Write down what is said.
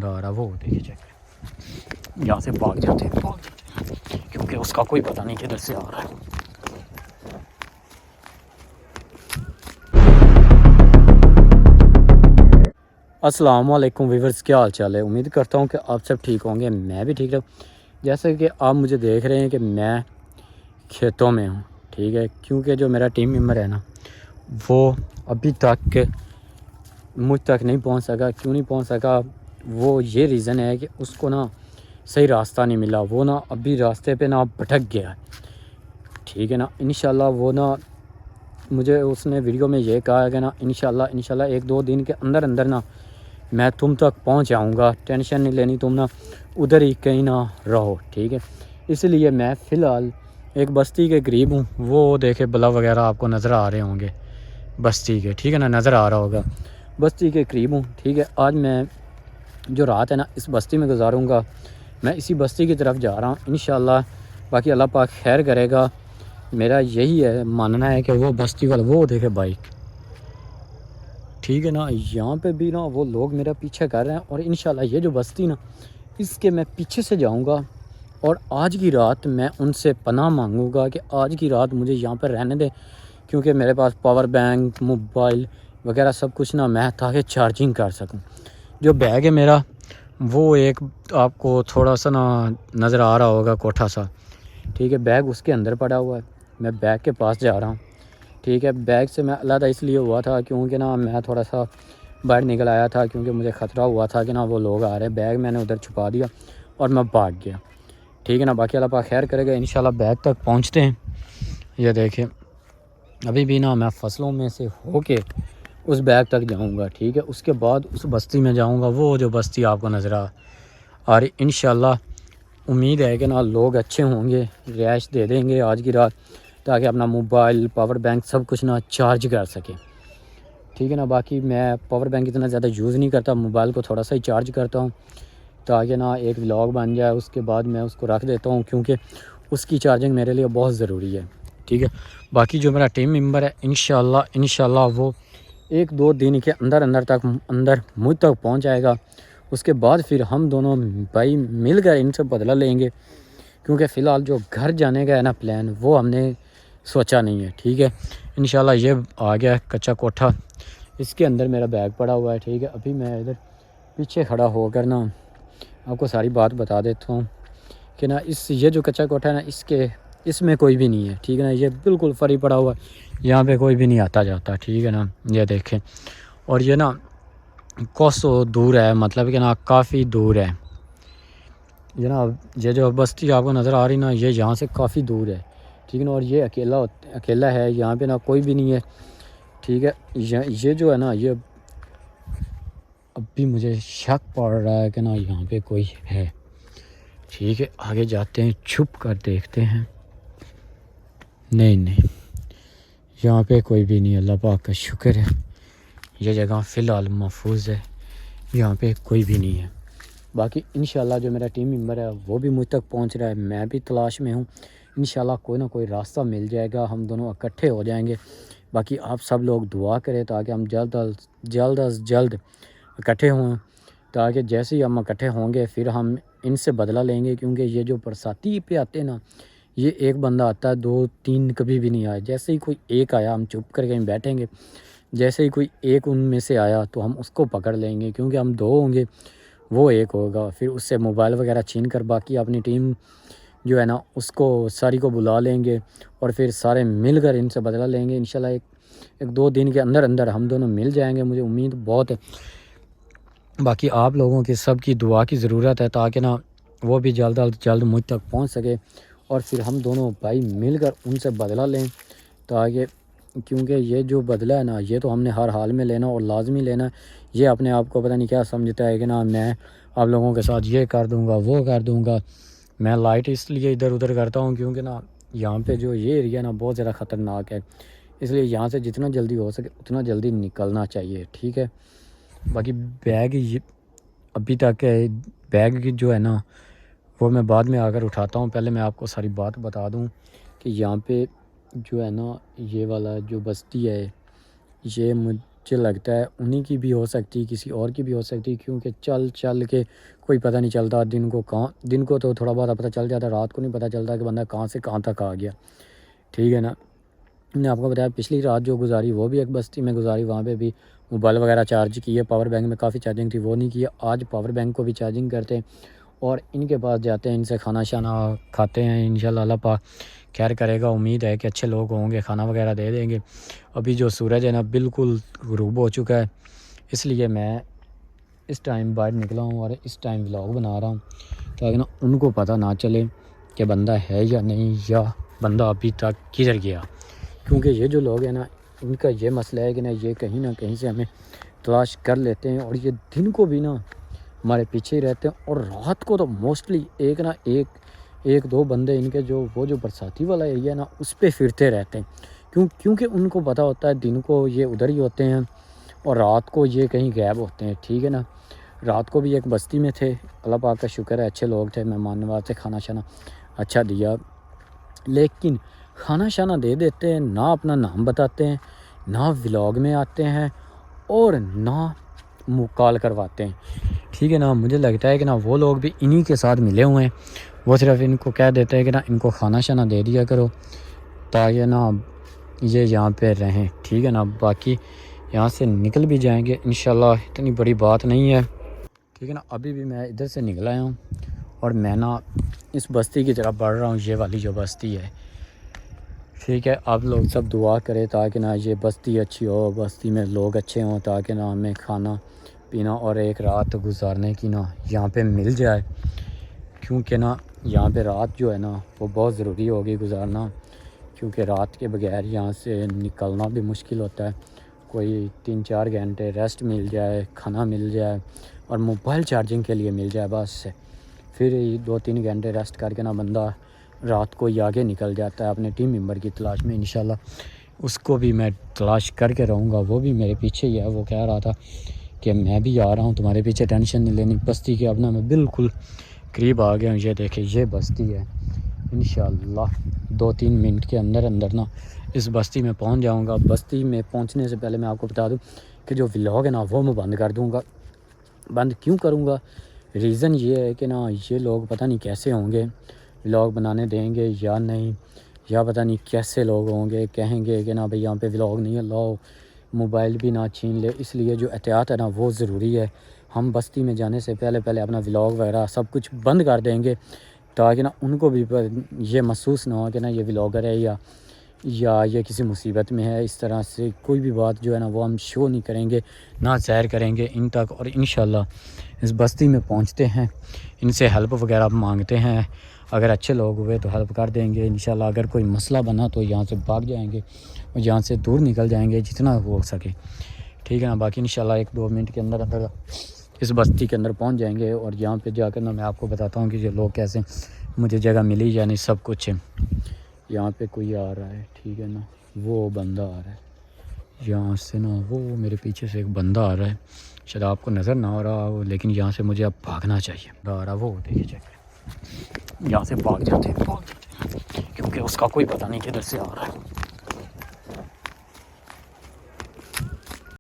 آ رہا وہ دیکھیے چیک یہاں سے بھاگ جاتے ہیں کیونکہ اس کا کوئی پتہ نہیں کدھر سے آ رہا ہے. السلام علیکم ویورز، کیا حال چال ہے؟ امید کرتا ہوں کہ آپ سب ٹھیک ہوں گے. میں بھی ٹھیک ہوں. جیسے کہ آپ مجھے دیکھ رہے ہیں کہ میں کھیتوں میں ہوں، ٹھیک ہے، کیونکہ جو میرا ٹیم ممبر ہے نا وہ ابھی تک مجھ تک نہیں پہنچ سکا. کیوں نہیں پہنچ سکا؟ وہ یہ ریزن ہے کہ اس کو نا صحیح راستہ نہیں ملا. وہ نا ابھی راستے پہ نا بھٹک گیا، ٹھیک ہے نا. انشاءاللہ وہ نا مجھے اس نے ویڈیو میں یہ کہا ہے کہ نا انشاءاللہ 1-2 دن کے اندر نا میں تم تک پہنچ جاؤں گا. ٹینشن نہیں لینی، تم نا ادھر ہی کہیں نہ رہو، ٹھیک ہے. اس لیے میں فی الحال ایک بستی کے قریب ہوں. وہ دیکھے بلا وغیرہ آپ کو نظر آ رہے ہوں گے بستی کے، ٹھیک ہے نا، نظر آ رہا ہوگا. بستی کے قریب ہوں، ٹھیک ہے. آج میں جو رات ہے نا اس بستی میں گزاروں گا. میں اسی بستی کی طرف جا رہا ہوں انشاءاللہ. باقی اللہ پاک خیر کرے گا. میرا یہی ہے ماننا ہے کہ وہ بستی والا وہ دیکھے بائک، ٹھیک ہے نا. یہاں پہ بھی نا وہ لوگ میرا پیچھے کر رہے ہیں. اور انشاءاللہ یہ جو بستی نا اس کے میں پیچھے سے جاؤں گا. اور آج کی رات میں ان سے پناہ مانگوں گا کہ آج کی رات مجھے یہاں پر رہنے دیں، کیونکہ میرے پاس پاور بینک، موبائل وغیرہ سب کچھ نا میں تاکہ چارجنگ کر سکوں. جو بیگ ہے میرا وہ ایک آپ کو تھوڑا سا نا نظر آ رہا ہوگا کوٹھا سا، ٹھیک ہے. بیگ اس کے اندر پڑا ہوا ہے. میں بیگ کے پاس جا رہا ہوں، ٹھیک ہے. بیگ سے میں علیحدہ اس لیے ہوا تھا کیونکہ نا میں تھوڑا سا باہر نکل آیا تھا، کیونکہ مجھے خطرہ ہوا تھا کہ نا وہ لوگ آ رہے ہیں. بیگ میں نے ادھر چھپا دیا اور میں بھاگ گیا، ٹھیک ہے نا. باقی اللہ پاک خیر کرے گا. انشاءاللہ بیگ تک پہنچتے ہیں. یہ دیکھیں ابھی بھی نا میں فصلوں میں سے ہو کے اس بیگ تک جاؤں گا، ٹھیک ہے. اس کے بعد اس بستی میں جاؤں گا، وہ جو بستی آپ کو نظر آ رہی. انشاءاللہ امید ہے کہ نا لوگ اچھے ہوں گے، رہائش دے دیں گے آج کی رات تاکہ اپنا موبائل، پاور بینک سب کچھ نا چارج کر سکے، ٹھیک ہے نا. باقی میں پاور بینک اتنا زیادہ یوز نہیں کرتا، موبائل کو تھوڑا سا ہی چارج کرتا ہوں تاکہ نا ایک ولاگ بن جائے. اس کے بعد میں اس کو رکھ دیتا ہوں کیونکہ اس کی چارجنگ میرے لیے بہت ضروری ہے، ٹھیک ہے. باقی جو میرا ٹیم ممبر ہے انشاءاللہ وہ 1-2 دن کے اندر مجھ تک پہنچ جائے گا. اس کے بعد پھر ہم دونوں بھائی مل کر ان سے بدلہ لیں گے، کیونکہ فی الحال جو گھر جانے کا ہے نا پلان وہ ہم نے سوچا نہیں ہے، ٹھیک ہے. انشاءاللہ یہ آ گیا کچا کوٹھا، اس کے اندر میرا بیگ پڑا ہوا ہے، ٹھیک ہے. ابھی میں ادھر پیچھے کھڑا ہو کر نا آپ کو ساری بات بتا دیتا ہوں کہ نا یہ جو کچا کوٹھا ہے نا اس میں کوئی بھی نہیں ہے، ٹھیک ہے نا. یہ بالکل فری پڑا ہوا ہے، یہاں پہ کوئی بھی نہیں آتا جاتا، ٹھیک ہے نا. یہ دیکھیں، اور یہ نا کوسوں دور ہے، مطلب کہ نا کافی دور ہے جناب. یہ جو بستی آپ کو نظر آ رہی نا یہ یہاں سے کافی دور ہے، ٹھیک ہے نا. اور یہ اکیلا ہے، یہاں پہ نا کوئی بھی نہیں ہے، ٹھیک ہے. یہ جو ہے نا یہ اب بھی مجھے شک پڑ رہا ہے کہ نا یہاں پہ کوئی ہے، ٹھیک ہے. آگے جاتے ہیں، چھپ کر دیکھتے ہیں. نہیں یہاں پہ کوئی بھی نہیں. اللہ پاک کا شکر ہے یہ جگہ فی الحال محفوظ ہے، یہاں پہ کوئی بھی نہیں ہے. باقی انشاءاللہ جو میرا ٹیم ممبر ہے وہ بھی مجھ تک پہنچ رہا ہے، میں بھی تلاش میں ہوں. انشاءاللہ کوئی نہ کوئی راستہ مل جائے گا، ہم دونوں اکٹھے ہو جائیں گے. باقی آپ سب لوگ دعا کریں تاکہ ہم جلد از جلد اکٹھے ہوں، تاکہ جیسے ہی ہم اکٹھے ہوں گے پھر ہم ان سے بدلہ لیں گے. کیونکہ یہ جو برساتی پہ آتے ہیں نا یہ ایک بندہ آتا ہے، 2-3 کبھی بھی نہیں آئے. جیسے ہی کوئی ایک آیا ہم چپ کر کہیں بیٹھیں گے، جیسے ہی کوئی ایک ان میں سے آیا تو ہم اس کو پکڑ لیں گے، کیونکہ ہم 2 ہوں گے وہ ایک ہوگا. پھر اس سے موبائل وغیرہ چھین کر باقی اپنی ٹیم جو ہے نا اس کو ساری کو بلا لیں گے اور پھر سارے مل کر ان سے بدلہ لیں گے. انشاءاللہ 1-2 دن کے اندر ہم دونوں مل جائیں گے، مجھے امید بہت ہے. باقی آپ لوگوں کی سب کی دعا کی ضرورت ہے تاکہ نا وہ بھی جلد از جلد مجھ تک پہنچ سکے اور پھر ہم دونوں بھائی مل کر ان سے بدلہ لیں. تاکہ کیونکہ یہ جو بدلہ ہے نا یہ تو ہم نے ہر حال میں لینا اور لازمی لینا. یہ اپنے آپ کو پتہ نہیں کیا سمجھتا ہے کہ نا میں آپ لوگوں کے ساتھ یہ کر دوں گا وہ کر دوں گا. میں لائٹ اس لیے ادھر ادھر کرتا ہوں کیونکہ نا یہاں پہ جو یہ ایریا نا بہت زیادہ خطرناک ہے، اس لیے یہاں سے جتنا جلدی ہو سکے اتنا جلدی نکلنا چاہیے، ٹھیک ہے. باقی بیگ ابھی تک بیگ جو ہے نا وہ میں بعد میں آ کر اٹھاتا ہوں. پہلے میں آپ کو ساری بات بتا دوں کہ یہاں پہ جو ہے نا یہ والا جو بستی ہے یہ مجھے لگتا ہے انہی کی بھی ہو سکتی، کسی اور کی بھی ہو سکتی، کیونکہ چل چل کے کوئی پتہ نہیں چلتا دن کو تو تھوڑا بہت پتہ چل جاتا، رات کو نہیں پتہ چلتا کہ بندہ کہاں سے کہاں تک آ گیا، ٹھیک ہے نا۔ میں نے آپ کو بتایا پچھلی رات جو گزاری وہ بھی ایک بستی میں گزاری، وہاں پہ بھی موبائل وغیرہ چارج کیے، پاور بینک میں کافی چارجنگ تھی وہ نہیں کیا، آج پاور بینک کو بھی چارجنگ کرتے ہیں اور ان کے پاس جاتے ہیں، ان سے کھانا شانا کھاتے ہیں، انشاءاللہ اللہ پاک خیر کرے گا، امید ہے کہ اچھے لوگ ہوں گے، کھانا وغیرہ دے دیں گے۔ ابھی جو سورج ہے نا بالکل غروب ہو چکا ہے، اس لیے میں اس ٹائم باہر نکلا ہوں اور اس ٹائم ولاگ بنا رہا ہوں تاکہ نا ان کو پتہ نہ چلے کہ بندہ ہے یا نہیں، یا بندہ ابھی تک کدھر گیا، کیونکہ یہ جو لوگ ہیں نا ان کا یہ مسئلہ ہے کہ نا یہ کہیں نہ کہیں سے ہمیں تلاش کر لیتے ہیں، اور یہ دن کو بھی نا ہمارے پیچھے ہی رہتے ہیں، اور رات کو تو موسٹلی ایک دو بندے ان کے وہ جو برساتی والا ایریا ہے نا اس پہ پھرتے رہتے ہیں، کیونکہ ان کو پتہ ہوتا ہے دن کو یہ ادھر ہی ہوتے ہیں اور رات کو یہ کہیں غائب ہوتے ہیں، ٹھیک ہے نا۔ رات کو بھی ایک بستی میں تھے، اللہ پاک کا شکر ہے اچھے لوگ تھے، مہمان نواز سے کھانا شانا اچھا دیا، لیکن کھانا شانا دے دیتے ہیں، نہ اپنا نام بتاتے ہیں، نہ ولاگ میں آتے ہیں اور نہ کال کرواتے ہیں، ٹھیک ہے نا۔ مجھے لگتا ہے کہ نا وہ لوگ بھی انہی کے ساتھ ملے ہوئے ہیں، وہ صرف ان کو کہہ دیتے ہیں کہ نا ان کو کھانا شانا دے دیا کرو تاکہ نا یہ یہاں پہ رہیں، ٹھیک ہے نا۔ باقی یہاں سے نکل بھی جائیں گے انشاءاللہ، اتنی بڑی بات نہیں ہے، ٹھیک ہے نا۔ ابھی بھی میں ادھر سے نکلا ہوں اور میں نا اس بستی کی طرف بڑھ رہا ہوں، یہ والی جو بستی ہے، ٹھیک ہے۔ آپ لوگ سب دعا کریں تاکہ نا یہ بستی اچھی ہو، بستی میں لوگ اچھے ہوں، تاکہ نا ہمیں کھانا پینا اور ایک رات گزارنے کی نا یہاں پہ مل جائے، کیونکہ نا یہاں پہ رات جو ہے نا وہ بہت ضروری ہوگی گزارنا، کیونکہ رات کے بغیر یہاں سے نکلنا بھی مشکل ہوتا ہے۔ کوئی 3-4 گھنٹے ریسٹ مل جائے، کھانا مل جائے اور موبائل چارجنگ کے لیے مل جائے بس، پھر 2-3 گھنٹے ریسٹ کر کے نا بندہ رات کو ہی آگے نکل جاتا ہے اپنے ٹیم ممبر کی تلاش میں، انشاءاللہ اس کو بھی میں تلاش کر کے رہوں گا، وہ بھی میرے پیچھے ہی ہے، وہ کہہ رہا تھا کہ میں بھی آ رہا ہوں تمہارے پیچھے، ٹینشن نہیں لینی بستی کے، اب نا میں بالکل قریب آ گیا ہوں، یہ دیکھیں یہ بستی ہے، انشاءاللہ 2-3 منٹ کے اندر نا اس بستی میں پہنچ جاؤں گا۔ بستی میں پہنچنے سے پہلے میں آپ کو بتا دوں کہ جو ولاگ ہے نا وہ میں بند کر دوں گا۔ بند کیوں کروں گا؟ ریزن یہ ہے کہ نا یہ لوگ پتہ نہیں کیسے ہوں گے، ولاگ بنانے دیں گے یا نہیں، یا پتہ نہیں کیسے لوگ ہوں گے، کہیں گے کہ نا بھئی یہاں پہ ولاگ نہیں ہے، لاؤ موبائل بھی نہ چھین لے، اس لیے جو احتیاط ہے نا وہ ضروری ہے۔ ہم بستی میں جانے سے پہلے اپنا ولاگ وغیرہ سب کچھ بند کر دیں گے تاکہ نا ان کو بھی یہ محسوس نہ ہو کہ نا یہ ولاگر ہے یا یہ کسی مصیبت میں ہے، اس طرح سے کوئی بھی بات جو ہے نا وہ ہم شو نہیں کریں گے، نہ ظاہر کریں گے ان تک، اور انشاءاللہ اس بستی میں پہنچتے ہیں، ان سے ہیلپ وغیرہ مانگتے ہیں، اگر اچھے لوگ ہوئے تو ہیلپ کر دیں گے انشاءاللہ، اگر کوئی مسئلہ بنا تو یہاں سے بھاگ جائیں گے اور یہاں سے دور نکل جائیں گے جتنا ہو سکے، ٹھیک ہے نا۔ باقی انشاءاللہ 1-2 منٹ کے اندر اس بستی کے اندر پہنچ جائیں گے، اور یہاں پہ جا کر نا میں آپ کو بتاتا ہوں کہ یہ لوگ کیسے مجھے جگہ ملی یا نہیں، سب کچھ ہے۔ یہاں پہ کوئی آ رہا ہے، ٹھیک ہے نا، وہ بندہ آ رہا ہے یہاں سے نا، وہ میرے پیچھے سے ایک بندہ آ رہا ہے، شاید آپ کو نظر نہ آ رہا ہو، لیکن یہاں سے مجھے اب بھاگنا چاہیے، آ رہا وہ دیکھیے چیک، یہاں سے بھاگ جاتے ہیں کیونکہ اس کا کوئی پتہ نہیں کدھر سے آ رہا ہے۔